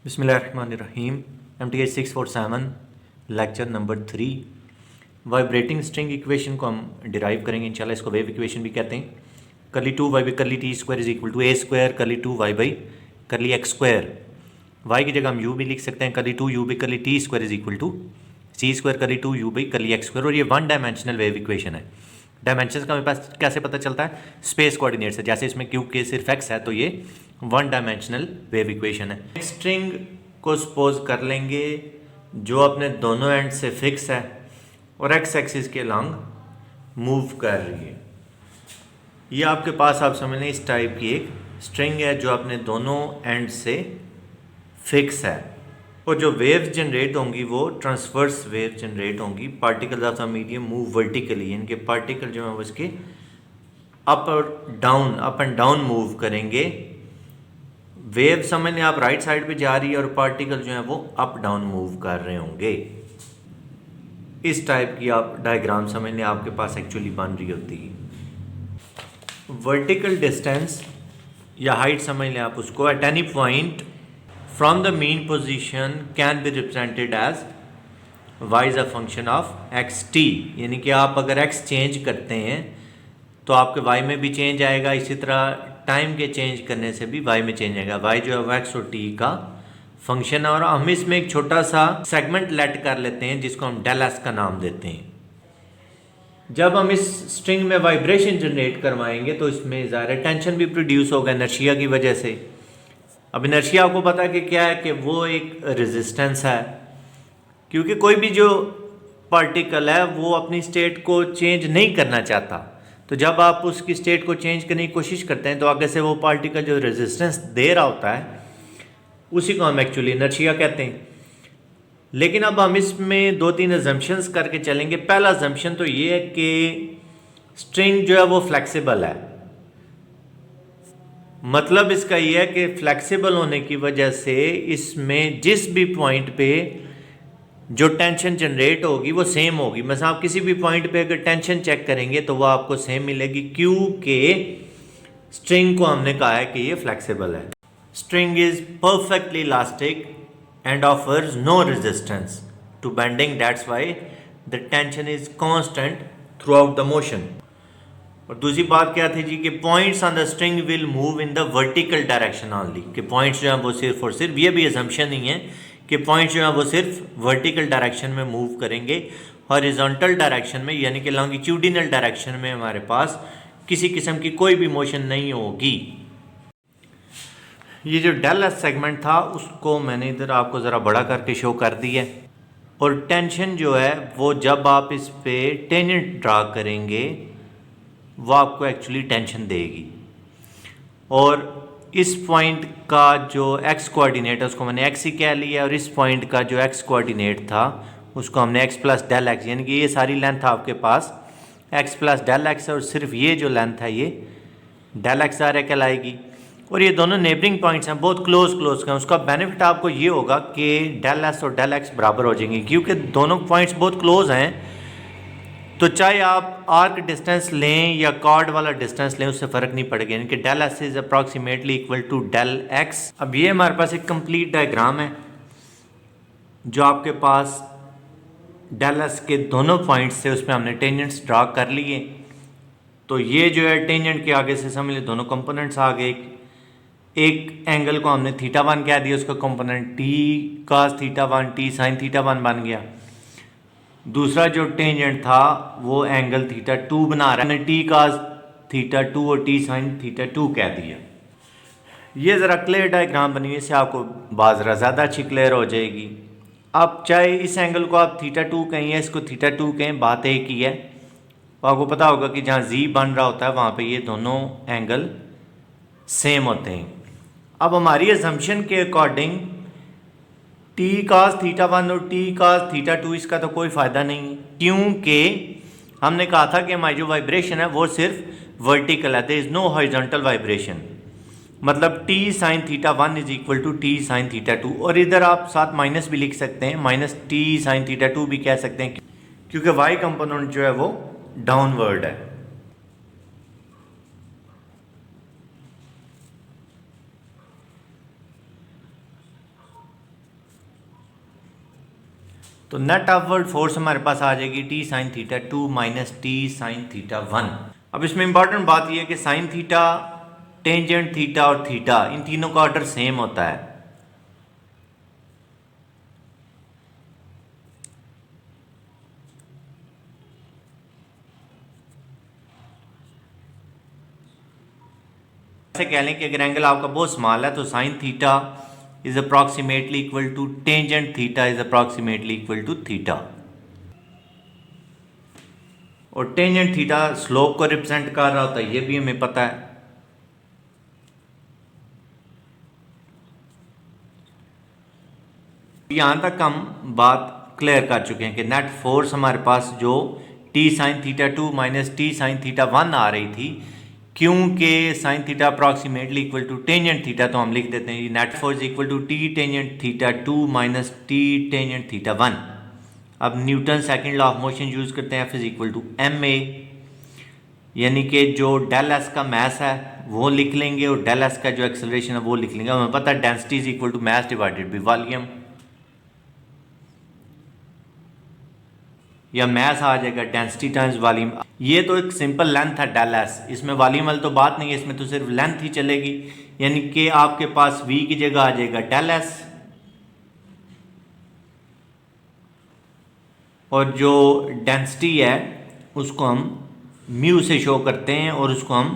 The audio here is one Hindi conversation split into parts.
बिस्मिल्लाहिर्रहमानिर्रहीम MTH 647 lecture number 3 vibrating string equation को हम डिराइव करेंगे इंशाल्लाह। इसको वेव इक्वेशन भी कहते हैं। Curly 2 Y by curly T square is equal to A square curly 2 Y by curly X square. Y की जगह हम यू भी लिख सकते हैं, curly 2 U by curly T square is equal to C square curly 2 U by curly X square. और ये वन डायमेंशनल वेव इक्वेशन है। डायमेंशन का मेरे पास कैसे पता चलता है? स्पेस कोऑर्डिनेट से। जैसे इसमें क्यू के सिर्फ एक्स है तो ये वन डायमेंशनल वेव इक्वेशन है। स्ट्रिंग को सपोज कर लेंगे जो अपने दोनों एंड से फिक्स है और एक्स एक्सिस के लॉन्ग मूव कर रही है। ये आपके पास आप समझ लें इस टाइप की एक स्ट्रिंग है जो अपने दोनों एंड से फिक्स है। और जो वेव्स जनरेट होंगी वो ट्रांसवर्स वेव जनरेट होंगी। Particles of the medium move vertically, इनके पार्टिकल जो है वो इसके अप एंड डाउन मूव करेंगे। वेव समझ लें आप राइट साइड पे जा रही है और पार्टिकल जो है वो अप डाउन मूव कर रहे होंगे। इस टाइप की आप डायग्राम समझ लें आपके पास एक्चुअली बन रही होती है। वर्टिकल डिस्टेंस या हाइट समझ लें आप उसको, at any point from the mean position can be represented as y is a function of X T. यानी कि आप अगर x चेंज करते हैं तो आपके y में भी चेंज आएगा, इसी तरह टाइम के चेंज करने से भी y में चेंज आएगा। y जो है वो x और t का फंक्शन है। और हम इसमें एक छोटा सा सेगमेंट लेट कर लेते हैं जिसको हम डेल एस का नाम देते हैं। जब हम इस स्ट्रिंग में वाइब्रेशन जनरेट करवाएंगे तो इसमें ज़ाहिर टेंशन भी प्रोड्यूस होगा इनर्शिया की वजह से। अब इनर्शिया आपको पता है कि क्या है, कि वो एक रेजिस्टेंस है। क्योंकि कोई भी जो पार्टिकल है वो अपनी स्टेट को चेंज नहीं करना चाहता, तो जब आप उसकी स्टेट को चेंज करने की कोशिश करते हैं तो आगे से वो पार्टिकल जो रेजिस्टेंस दे रहा होता है उसी को हम एक्चुअली इनर्शिया कहते हैं। लेकिन अब हम इसमें 2-3 अजम्पशंस करके चलेंगे। पहला अजम्पशन तो ये है कि स्ट्रिंग जो है वो फ्लेक्सिबल है। मतलब इसका ये है कि फ्लेक्सिबल होने की वजह से इसमें जिस भी पॉइंट पे जो टेंशन जनरेट होगी वो सेम होगी। मतलब आप किसी भी पॉइंट पे अगर टेंशन चेक करेंगे तो वो आपको सेम मिलेगी, क्योंकि स्ट्रिंग को हमने कहा है कि ये फ्लेक्सिबल है। String is perfectly elastic and offers no resistance to bending, that's why the tension is constant throughout the motion. और दूसरी बात क्या थी जी, कि points on the string will move in the vertical direction only. कि पॉइंट्स जो हैं वो सिर्फ और सिर्फ, ये भी अजम्पशन नहीं है कि पॉइंट्स जो हैं वो सिर्फ वर्टिकल डायरेक्शन में मूव करेंगे। हॉरिजॉन्टल डायरेक्शन में यानी कि लॉन्गिट्यूडिनल डायरेक्शन में हमारे पास किसी किस्म की कोई भी मोशन नहीं होगी। ये जो डेल एस सेगमेंट था उसको मैंने इधर आपको ज़रा बड़ा करके शो कर दिया। और टेंशन जो है वो जब आप इस पे टेंजेंट ड्रा करेंगे वो आपको एक्चुअली टेंशन देगी। और इस पॉइंट का जो एक्स कोऑर्डिनेट है उसको मैंने एक्स ही कह लिया, और इस पॉइंट का जो एक्स कोऑर्डिनेट था उसको हमने एक्स प्लस डेल एक्स, यानी कि ये सारी लेंथ आपके पास एक्स प्लस डेल एक्स है और सिर्फ ये जो लेंथ है ये डेल एक्स आर कहलाएगी। और ये दोनों नेबरिंग पॉइंट्स हैं, बहुत क्लोज हैं। उसका बेनिफिट आपको ये होगा कि डेल एस और डेल एक्स बराबर हो जाएंगे, क्योंकि दोनों पॉइंट्स बहुत क्लोज हैं। तो चाहे आप आर्क डिस्टेंस लें या कॉर्ड वाला डिस्टेंस लें उससे फ़र्क नहीं पड़ेगा, यानी कि del S is approximately equal to del X. अब ये हमारे पास एक कंप्लीट डायग्राम है जो आपके पास डेल एस के दोनों पॉइंट्स से उसमें हमने टेंजेंट्स ड्रा कर लिए। तो ये जो है टेंजेंट के आगे से समझ लें दोनों कंपोनेंट्स आ गए। एक एंगल को हमने θ1 कह दिया, उसका component T cos θ1 T sin θ1 बन गया। दूसरा जो टेंजेंट था वो एंगल θ2 बना रहा है, हमने टी cos θ2 और टी sin θ2 कह दिया। ये ज़रा क्लियर डायग्राम बनी, इससे आपको बात ज़रा ज़्यादा अच्छी क्लियर हो जाएगी। अब चाहे इस एंगल को आप θ2 कहें या इसको θ2 कहें, बात एक ही है। तो आपको पता होगा कि जहाँ z बन रहा होता है वहाँ पे ये दोनों एंगल सेम होते हैं। अब हमारी अजम्पशन के अकॉर्डिंग टी cos θ1 और टी cos θ2 इसका तो कोई फ़ायदा नहीं, क्योंकि हमने कहा था कि हमारी जो वाइब्रेशन है वो सिर्फ वर्टिकल है, there is no horizontal vibration. मतलब T sin θ1 is equal to T sin θ2। और इधर आप साथ माइनस भी लिख सकते हैं, माइनस टी sin θ2 भी कह सकते हैं, क्योंकि वाई कंपोनेंट जो है वो डाउनवर्ड है। तो नेट अपवर्ड फोर्स हमारे पास आ जाएगी T sine theta 2 minus T sine theta 1। अब इसमें इंपॉर्टेंट बात यह है कि साइन थीटा, टेंजेंट थीटा और थीटा, इन तीनों का ऑर्डर सेम होता है। ऐसे कह लें कि अगर एंगल आपका बहुत स्मॉल है तो sine theta is approximately equal to tangent theta is approximately equal to theta, और टेंजेंट थीटा स्लोप को रिप्रेजेंट कर रहा होता है, ये भी हमें पता है। यहां तक हम बात क्लियर कर चुके हैं कि नेट फोर्स हमारे पास जो T sine theta 2 minus T sine theta 1 आ रही थी, क्योंकि sine theta approximately equal to tangent theta, तो हम लिख देते हैं net force equal to T tangent theta 2 minus T tangent theta 1। अब Newton second law of motion use करते हैं, F is equal to M A, यानी कि जो डेल एस का मैस है वो लिख लेंगे और डेल एस का जो एक्सेलरेशन है वो लिख लेंगे। हमें पता है density is equal to mass divided by volume, या मैस आ जाएगा डेंसिटी टाइम्स वॉल्यूम। ये तो एक सिंपल लेंथ है डेल एस, इसमें वॉल्यूम वाली तो बात नहीं है, इसमें तो सिर्फ लेंथ ही चलेगी, यानी कि आपके पास v की जगह आ जाएगा डेल एस, और जो डेंसिटी है उसको हम म्यू से शो करते हैं और उसको हम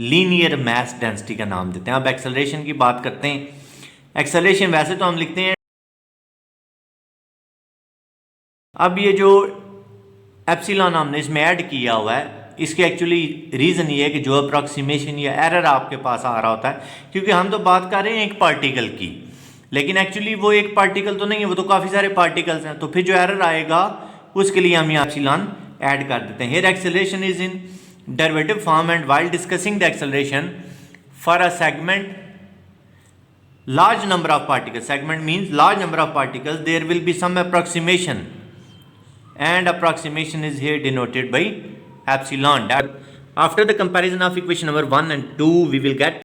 लीनियर मैस डेंसिटी का नाम देते हैं। अब एक्सेलरेशन की बात करते हैं। एक्सेलरेशन वैसे तो हम लिखते हैं, अब ये जो एप्सिलॉन हमने इसमें ऐड किया हुआ है, इसके एक्चुअली रीज़न ये है कि जो अप्रॉक्सीमेशन या एरर आपके पास आ रहा होता है, क्योंकि हम तो बात कर रहे हैं एक पार्टिकल की, लेकिन एक्चुअली वो एक पार्टिकल तो नहीं है, वो तो काफ़ी सारे पार्टिकल्स हैं, तो फिर जो एरर आएगा उसके लिए हम यहाँ एप्सिलॉन ऐड कर देते हैं। Here acceleration is in derivative form and while discussing the acceleration for a segment large number of particles, segment means large number of particles, there will be some approximation, and approximation is here denoted by epsilon. After the comparison of equation number 1 and 2, we will get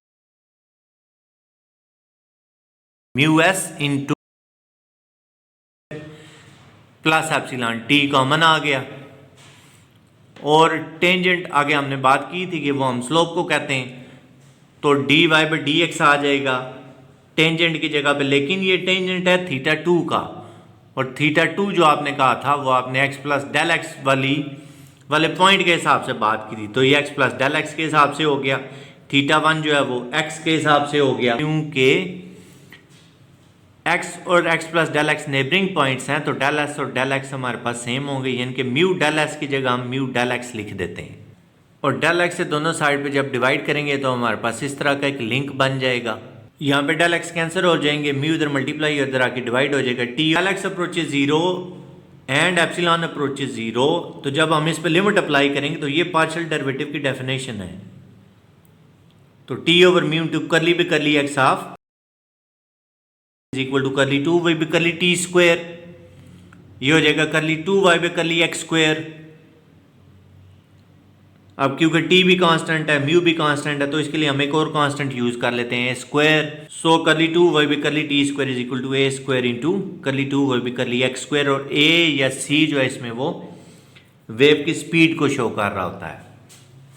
mu s into plus epsilon, T common आ गया, और टेंजेंट आगे हमने बात की थी कि वो हम स्लोप को कहते हैं, तो D Y by D X आ जाएगा टेंजेंट की जगह पे, लेकिन ये टेंजेंट है थीटा 2 का, और थीटा 2 जो आपने कहा था वो आपने एक्स प्लस डेल एक्स वाले पॉइंट के हिसाब से बात की थी, तो ये एक्स प्लस डेल एक्स के हिसाब से हो गया, थीटा 1 जो है वो एक्स के हिसाब से हो गया, क्योंकि एक्स और X plus del X neighbouring points हैं, तो डेल एस और डेल एक्स हमारे पास सेम होंगे, यानी कि म्यू डेल एस की जगह हम म्यू डेल एक्स लिख देते हैं, और डेल एक्स से दोनों साइड पे जब डिवाइड करेंगे तो हमारे पास इस तरह का एक लिंक बन जाएगा। यहाँ पे डेल एक्स कैंसिल हो जाएंगे, म्यू इधर मल्टीप्लाई इधर आके डिवाइड हो जाएगा, T del X approaches 0 and epsilon approaches 0, तो जब हम इस पे लिमिट अप्लाई करेंगे तो ये पार्शियल डेरिवेटिव की डेफिनेशन है, तो T over mu into curly भी curly X half is equal to curly 2 Y भी करली टी स्क्वायर, ये हो जाएगा करली 2 वाई भी करली एक्स स्क्वायर। अब क्योंकि टी भी कांस्टेंट है, म्यू भी कांस्टेंट है, तो इसके लिए हम एक और कांस्टेंट यूज कर लेते हैं स्क्वायर, सो करली 2 वाई भी curly T square is equal to A square into curly 2 Y भी करली एक्स स्क्वायर, और ए या सी जो है इसमें वो वेव की स्पीड को शो कर रहा होता है।